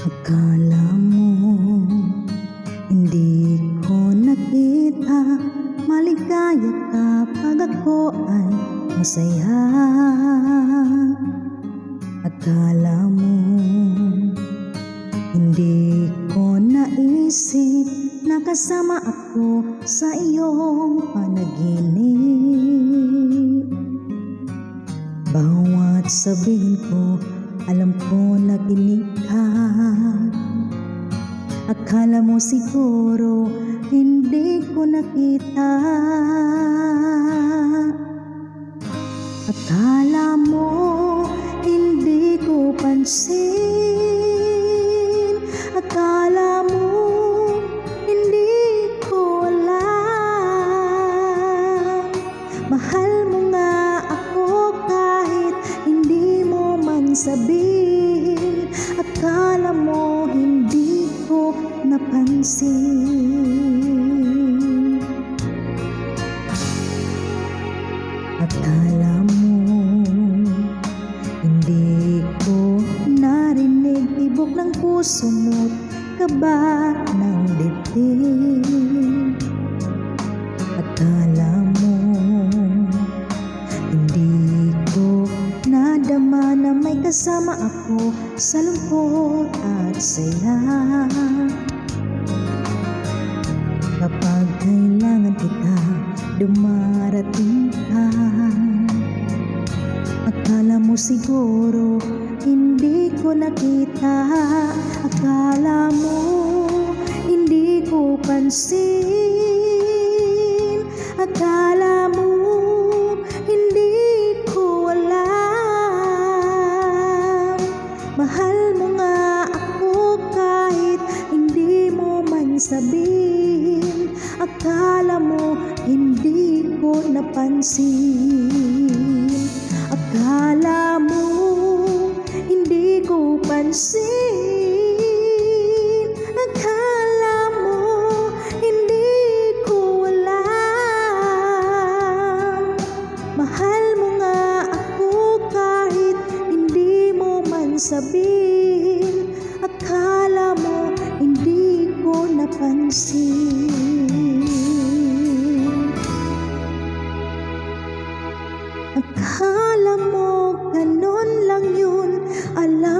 Akala mo hindi ko nakita, maligaya kapag ako ay masaya. Akala mo hindi ko naisip na kasama ako sa iyong panaginip. Bawat sabihin ko, alam ko na kinig ka. Akala mo siguro hindi ko nakita. Akala mo hindi ko pansin. Akala mo hindi ko alam. Mahal mo nga ako kahit hindi mo man sabihin. Akala mo hindi ko napansin. Akala mo hindi ko narinig tibok ng puso mo't kaba ng dibdib. Akala mo hindi ko nadama na may kasama ako sa lungkot at saya. Kapag kailangan kita, dumarating ka. Akala mo siguro hindi ko nakita. Akala mo hindi ko pansin. Akala mo hindi ko alam. Mahal mo nga ako kahit hindi mo man sabihin. Akala mo hindi ko napansin. Akala mo hindi ko pansin. Akala mo hindi ko alam. Mahal mo nga ako kahit hindi mo man sabihin. Akala mo hindi ko napansin. Akala mo ganon lang yun, alam